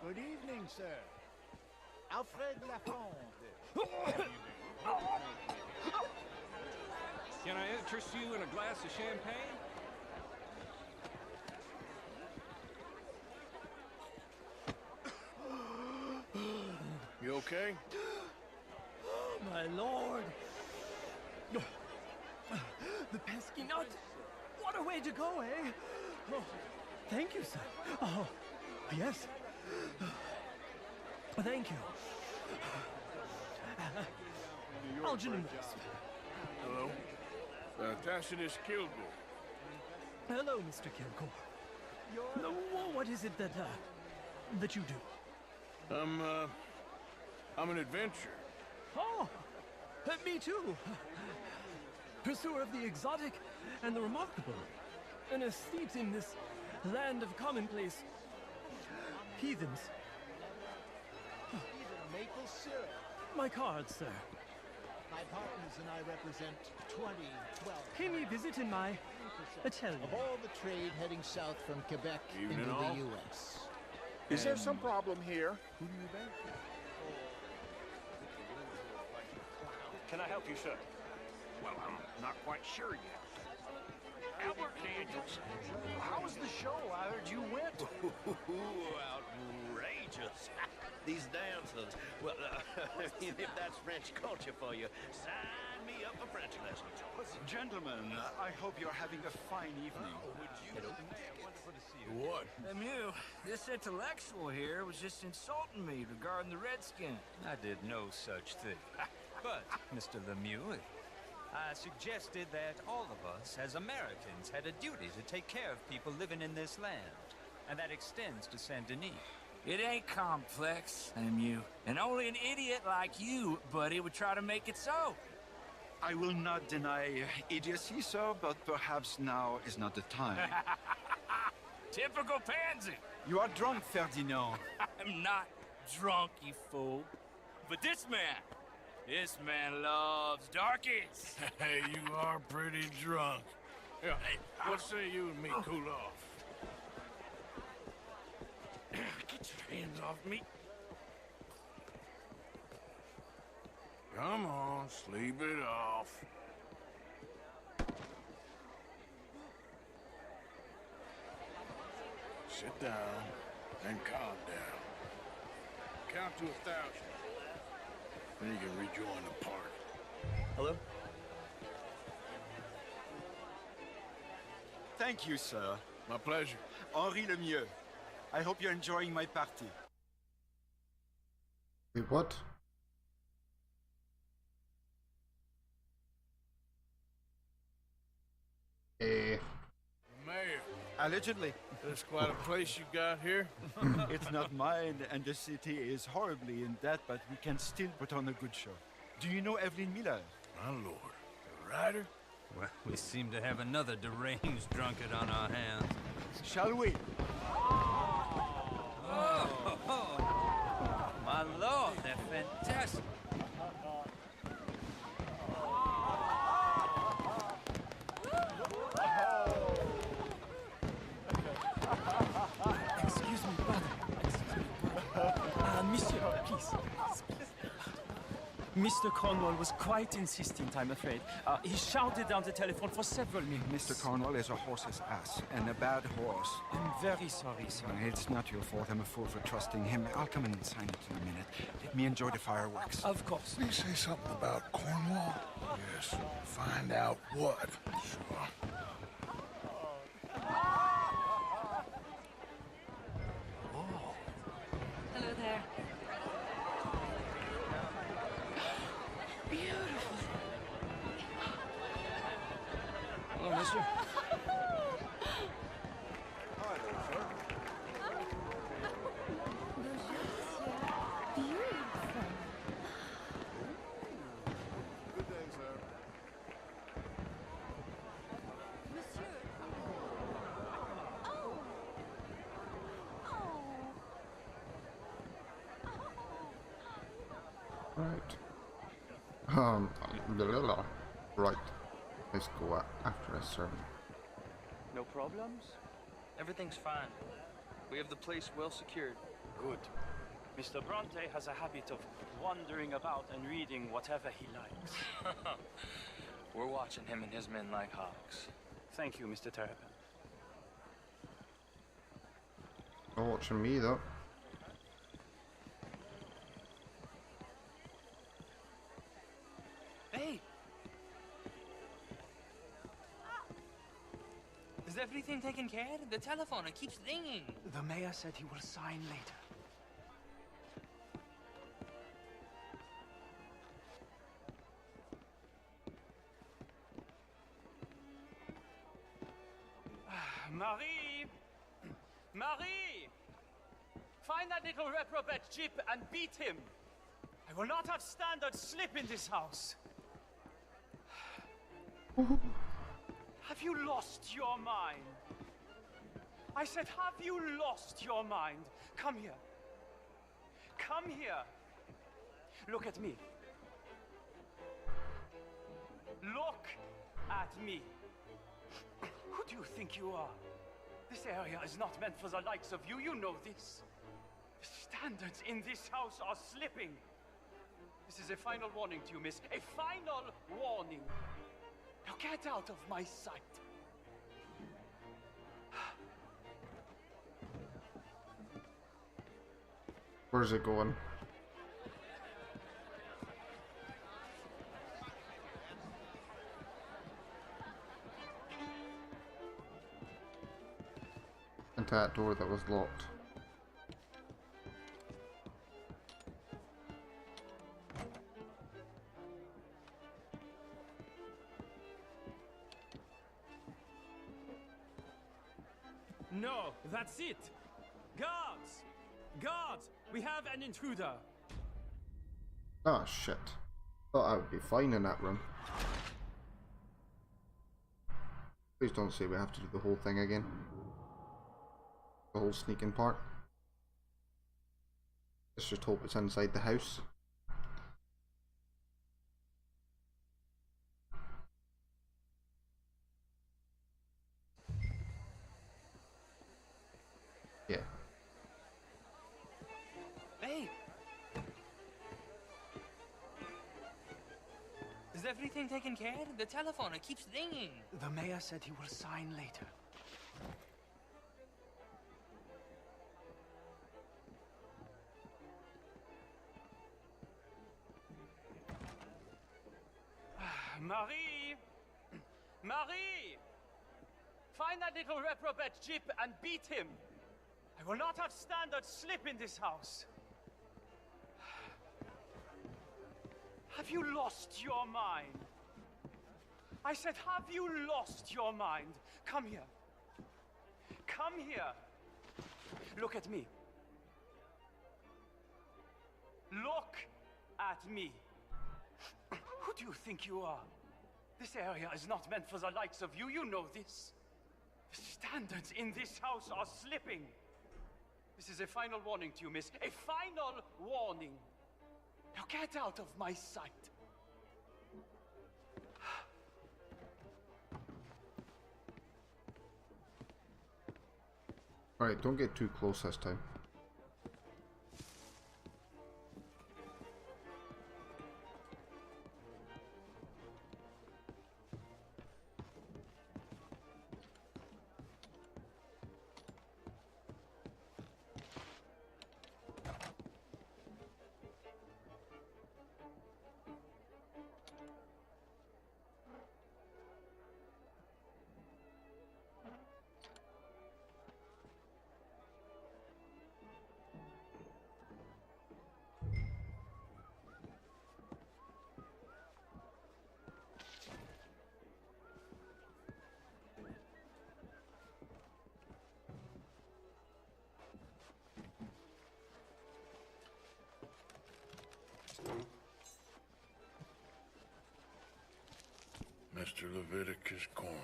Good evening, sir. Alfred Lafond. Can I interest you in a glass of champagne? You okay? Oh, my lord! The pesky nut! What a way to go, eh? Oh, thank you, sir. Oh, yes. Thank you. Algernon West. Hello? Tacitus Kilgore. Hello, Mr. Kilgore. No, what is it that you do? I'm an adventurer. Oh, me too. Pursuer of the exotic and the remarkable. An aesthete in this land of commonplace heathens. Maple syrup. My card, sir. My partners and I represent 2012. Pay me a visit in my atelier. Of all the trade heading south from Quebec Evening into all. the U.S. Is there some problem here? Who do you bank with? Can I help you, sir? Well, I'm not quite sure yet. Albert Daniels, how was the show? I heard you went. Outrageous. These dancers. Well, if that's French culture for you, sign me up for French lessons. Gentlemen, I hope you're having a fine evening. What? Lemieux, this intellectual here was just insulting me regarding the Redskin. I did no such thing. But, Mr. Lemieux, I suggested that all of us, as Americans, had a duty to take care of people living in this land. And that extends to Saint Denis. It ain't complex, Lemieux. And only an idiot like you, buddy, would try to make it so. I will not deny idiocy, sir, but perhaps now is not the time. Typical pansy. You are drunk, Ferdinand. I'm not drunk, you fool. But this man loves darkies. Hey, you are pretty drunk. Yeah, what say you and me cool off? Get your hands off me. Come on, sleep it off. Sit down and calm down. Count to 1,000. Then you can rejoin the party. Hello? Thank you, sir. My pleasure. Henri Lemieux. I hope you're enjoying my party. Wait, what? Mayor, Allegedly. that's quite a place you got here. It's not mine, and the city is horribly in debt, but we can still put on a good show. Do you know Evelyn Miller? My lord, the writer? Well, we seem to have another deranged drunkard on our hands. Shall we? My lord, they're fantastic. Excuse me, brother. Monsieur, please. Mr. Cornwall was quite insistent, I'm afraid. He shouted down the telephone for several minutes. Mr. Cornwall is a horse's ass, and a bad horse. I'm very sorry, sir. It's not your fault. I'm a fool for trusting him. I'll come in and sign it in a minute. Let me enjoy the fireworks. Of course. Did he say something about Cornwall? Yes. Find out what. Sure. Hello there. Hello, mister. Right. Blah, blah, blah. Right. Let's go after a sermon. No problems? Everything's fine. We have the place well secured. Good. Mr. Bronte has a habit of wandering about and reading whatever he likes. We're watching him and his men like hawks. Thank you, Mr. Terrapin. Not watching me though. Hey! Is everything taken care of? The telephone, it keeps ringing. The mayor said he will sign later. Marie! Marie! Find that little reprobate Jip and beat him. I will not have standard slip in this house. Have you lost your mind? I said, have you lost your mind? Come here. Come here. Look at me. Look at me. Who do you think you are? This area is not meant for the likes of you. You know this. The standards in this house are slipping. This is a final warning to you, miss. A final warning. Now get out of my sight. Where's it going? Into that door that was locked. No, that's it! Guards! Guards! We have an intruder! Ah, shit. Thought I would be fine in that room. Please don't say we have to do the whole thing again. The whole sneaking part. Let's just hope it's inside the house. Yeah. Hey! Is everything taken care of? The telephone, it keeps ringing. The mayor said he will sign later. Marie! Marie! Find that little reprobate Jip and beat him. I will not have standard slip in this house. Have you lost your mind? I said, have you lost your mind? Come here. Come here. Look at me. Look at me. Who do you think you are? This area is not meant for the likes of you. You know this. The standards in this house are slipping. This is a final warning to you, miss. A final warning. Now get out of my sight. Alright, don't get too close this time. Mr. Leviticus Cornwall.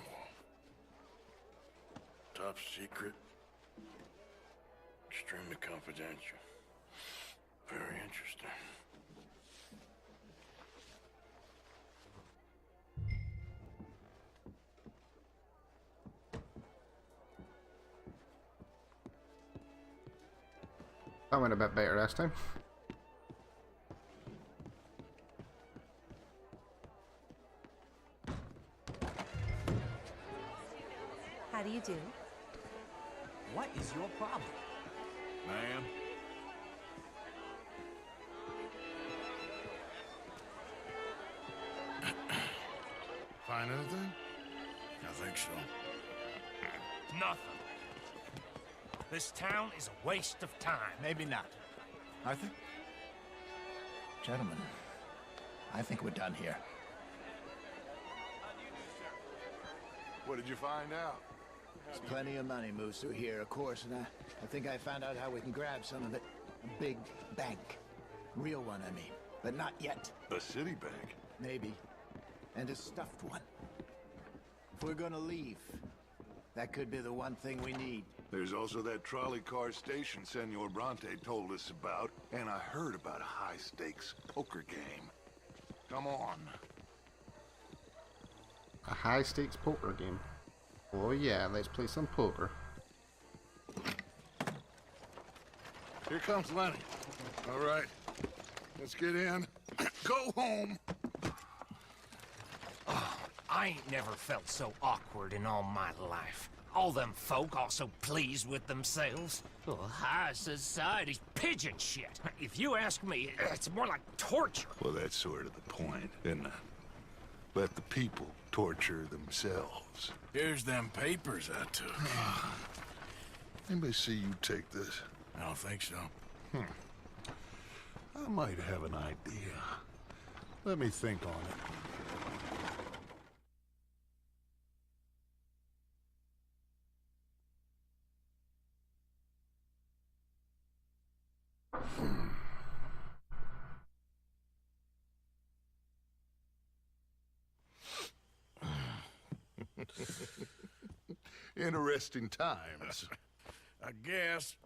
Top secret. Extremely confidential. Very interesting. That went a bit better last time. How do you do? What is your problem? Ma'am? Find anything? I think so. Nothing. This town is a waste of time. Maybe not. Arthur? Gentlemen, I think we're done here. What did you find out? There's plenty of money moves through here, of course, and I think I found out how we can grab some of it. A big bank. Real one, I mean. But not yet. A city bank? Maybe. And a stuffed one. If we're gonna leave, that could be the one thing we need. There's also that trolley car station Senor Bronte told us about, and I heard about a high-stakes poker game. Come on. A high-stakes poker game. Oh yeah, let's play some poker. Here comes Lenny. All right, let's get in. Go home. Oh, I ain't never felt so awkward in all my life. All them folk all so pleased with themselves. Oh, high society's pigeon shit. If you ask me, it's more like torture. Well, that's sort of the point, isn't it? Let the people torture themselves. Here's them papers I took. Anybody see you take this? I don't think so. I might have an idea. Let me think on it. Interesting times. I guess.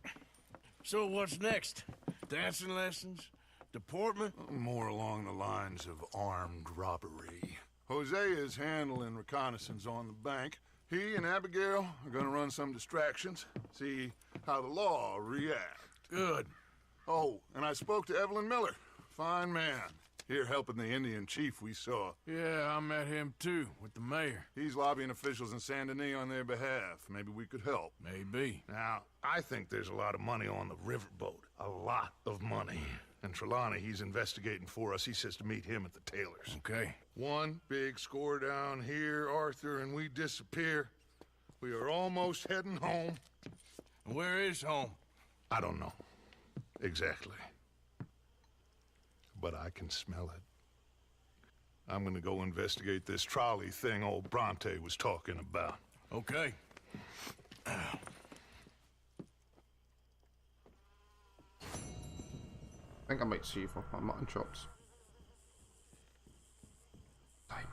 So what's next? Dancing lessons? Deportment? More along the lines of armed robbery. Jose is handling reconnaissance on the bank. He and Abigail are gonna run some distractions, see how the law reacts. Good. Oh, and I spoke to Evelyn Miller. Fine man. Here helping the Indian chief we saw. Yeah, I met him too, with the mayor. He's lobbying officials in Saint Denis on their behalf. Maybe we could help. Maybe. Now, I think there's a lot of money on the riverboat. A lot of money. And Trelawney, he's investigating for us. He says to meet him at the Taylor's. Okay. One big score down here, Arthur, and we disappear. We are almost heading home. Where is home? I don't know. Exactly. But I can smell it. I'm gonna go investigate this trolley thing old Bronte was talking about. Okay. I think I might see for my mutton chops. Time.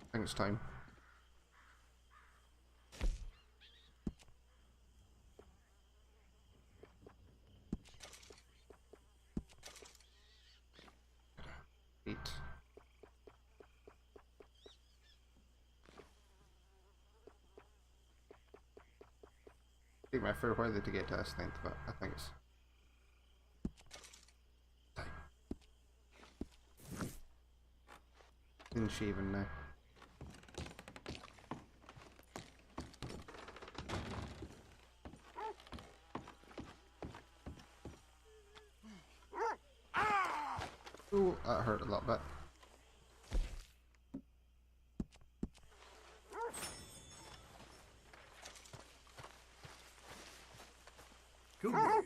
I think it's time. Eat. Take my fair while to get to this thing, but I think it's time. Clean shaven now. Ooh, that hurt a little bit. Come here.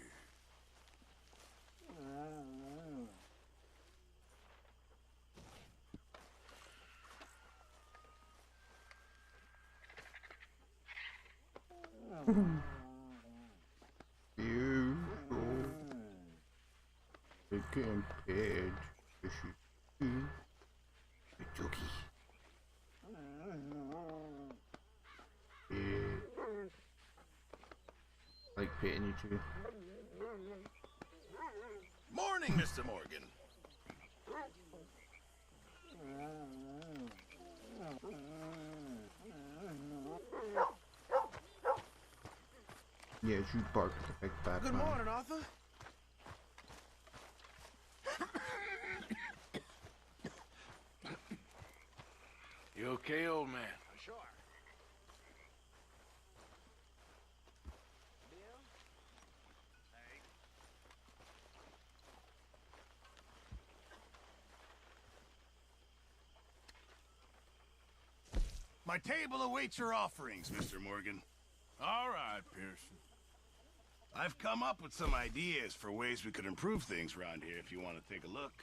You. Big compared to you. Jockey. I like petting you too. Morning, Mr. Morgan. Yeah, you barked at the big bad Good man. morning, Arthur. You okay, old man? Sure. My table awaits your offerings, Mr. Morgan. All right, Pearson. I've come up with some ideas for ways we could improve things around here if you want to take a look.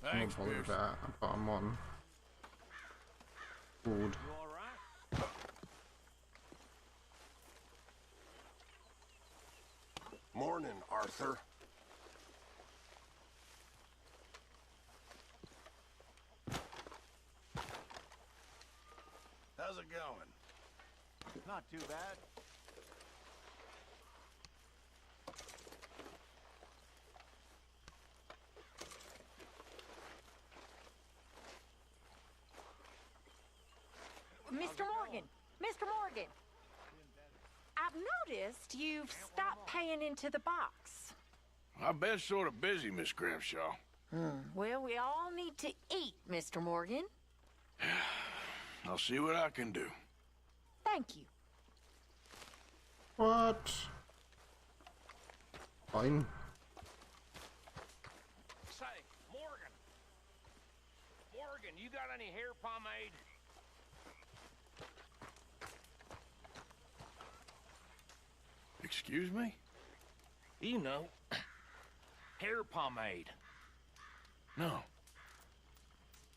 Thanks, Pearson. I'm on. Food. You all right? Morning, Arthur. How's it going? Not too bad. Mr. Morgan! Mr. Morgan! I've noticed you've stopped paying into the box. I've been sort of busy, Miss Grimshaw. Well, we all need to eat, Mr. Morgan. I'll see what I can do. Thank you. What? Fine. Say, Morgan. Morgan, you got any hair pomade? Excuse me? You know, hair pomade. No.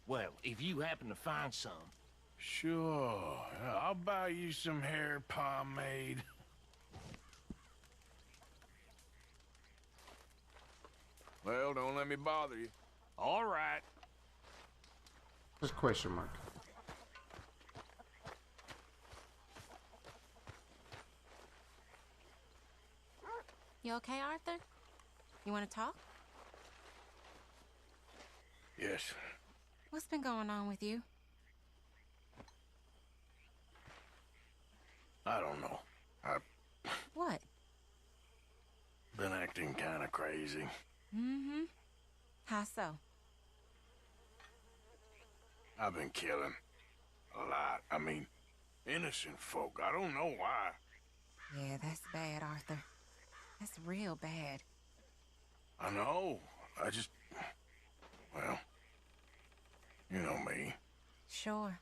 Well, if you happen to find some. Sure. I'll buy you some hair pomade. Well, don't let me bother you. All right. Just question mark. You okay, Arthur? You want to talk? Yes. What's been going on with you? I don't know. I've What? been acting kind of crazy. Mm-hmm. How so? I've been killing. A lot. I mean, innocent folk. I don't know why. Yeah, that's bad, Arthur. That's real bad. I know. I just... Well... You know me. Sure.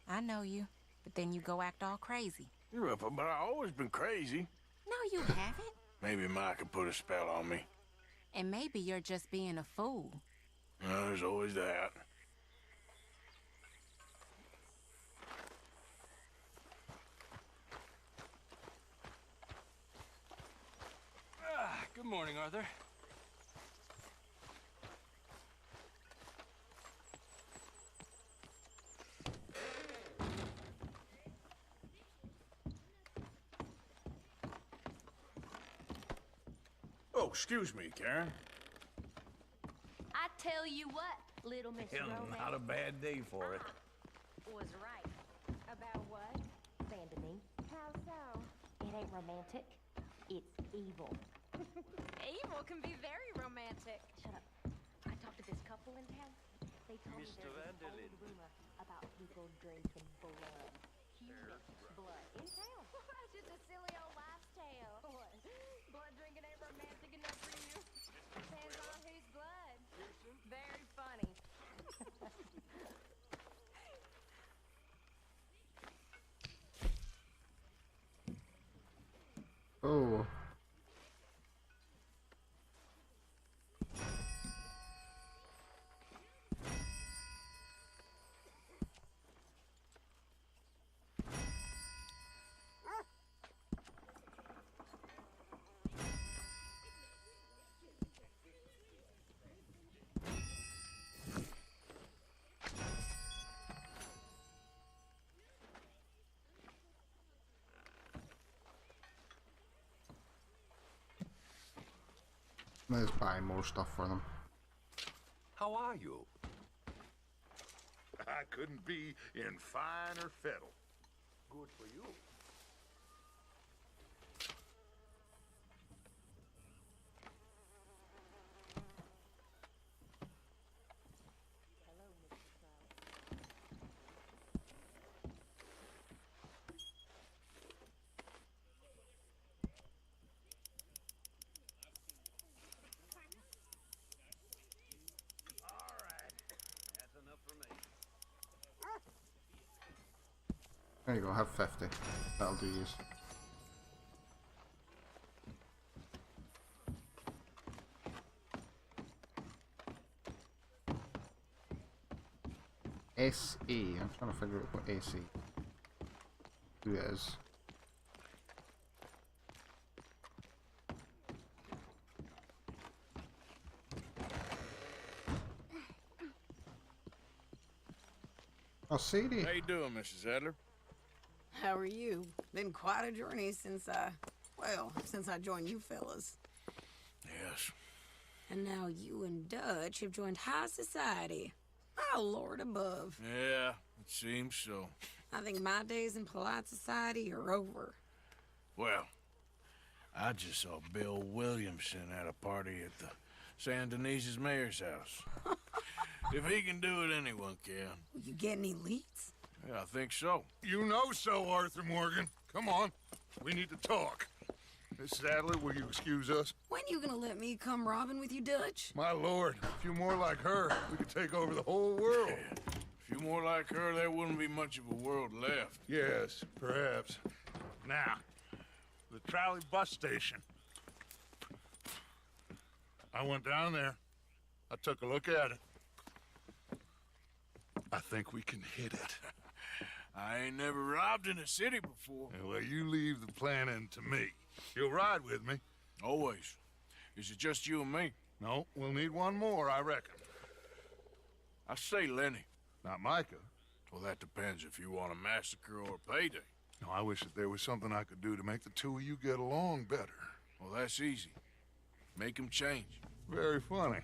I know you. But then you go act all crazy. You're up, but I've always been crazy. No, you haven't. Maybe Mike could put a spell on me. And maybe you're just being a fool. No, there's always that. Good morning, Arthur. Oh, excuse me, Karen. I tell you what, little Miss Romance. Not a bad day for it. Was right. About what? Vandermean. How so? It ain't romantic. It's evil. Evil can be very romantic. Shut up. I talked to this couple in town. They told me Mr. there's this Vanderlyn. old rumor about people drinking blood. Human blood. In town. Just a silly old wives' tale. What? Blood drinking ain't romantic enough for you. Depends on whose blood. Very funny. Oh. Let's buy more stuff for them. How are you? I couldn't be in finer fettle. Good for you. There you go, have 50. That'll do you. SE. I'm trying to figure out what SE is. Oh, CD. How you doing, Mrs. Adler? How are you? Been quite a journey since I joined you fellas. Yes. And now you and Dutch have joined high society. Oh, Lord above. Yeah, it seems so. I think my days in polite society are over. Well, I just saw Bill Williamson at a party at the San Denise's mayor's house. If he can do it, anyone can. You get any leads? Yeah, I think so. You know so, Arthur Morgan. Come on. We need to talk. Miss Adler, will you excuse us? When you gonna let me come robbing with you, Dutch? My lord, a few more like her, we could take over the whole world. A few more like her, there wouldn't be much of a world left. Yes, perhaps. Now, the trolley bus station. I went down there. I took a look at it. I think we can hit it. I ain't never robbed in a city before. Yeah, well, you leave the planning to me. You'll ride with me. Always. Is it just you and me? No, we'll need one more, I reckon. I say Lenny. Not Micah. Well, that depends if you want a massacre or a payday. No, I wish that there was something I could do to make the two of you get along better. Well, that's easy. Make them change. Very funny.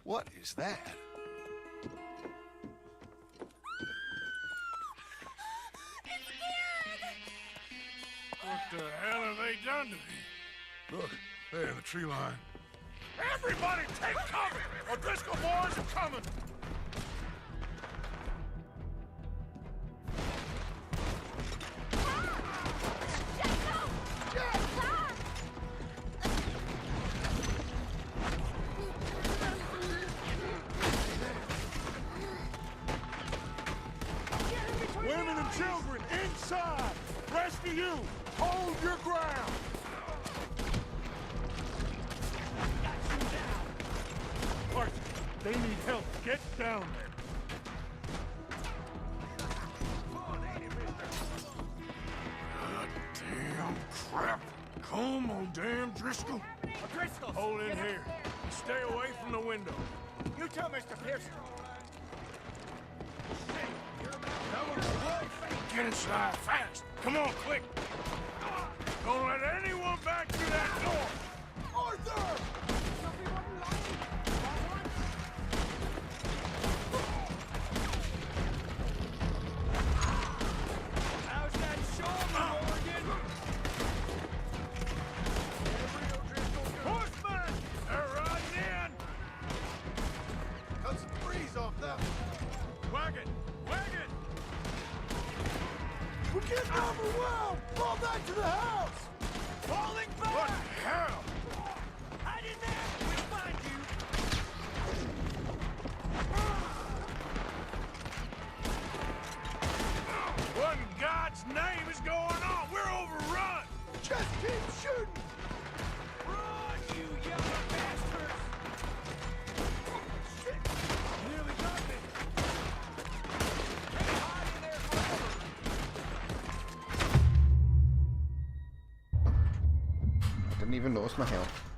What is that? What the hell have they done to me? Look, there in the tree line. Everybody take cover! O'Driscoll boys are coming! Women and children, inside! Rest of you, hold your ground! Arthur, they need help. Get down there. Damn crap. Come on, damn Driscoll. Driscoll! Hold in here. Stay away from the window. You too, Mr. Pearson. Get inside fast. Come on, quick. Don't let anyone back through that door. Arthur! How's that shoulder, Morgan? Horsemen! They're riding in. Cut some breeze off that. Wagon! Wagon! We're getting overwhelmed! Fall back to the house! Falling back! What the hell? I didn't ask you to find you! What in God's name is going on? We're overrun! Just keep shooting! Run, you young bastards! Shit! Nearly got me! Stay hiding there forever! I didn't even notice my health.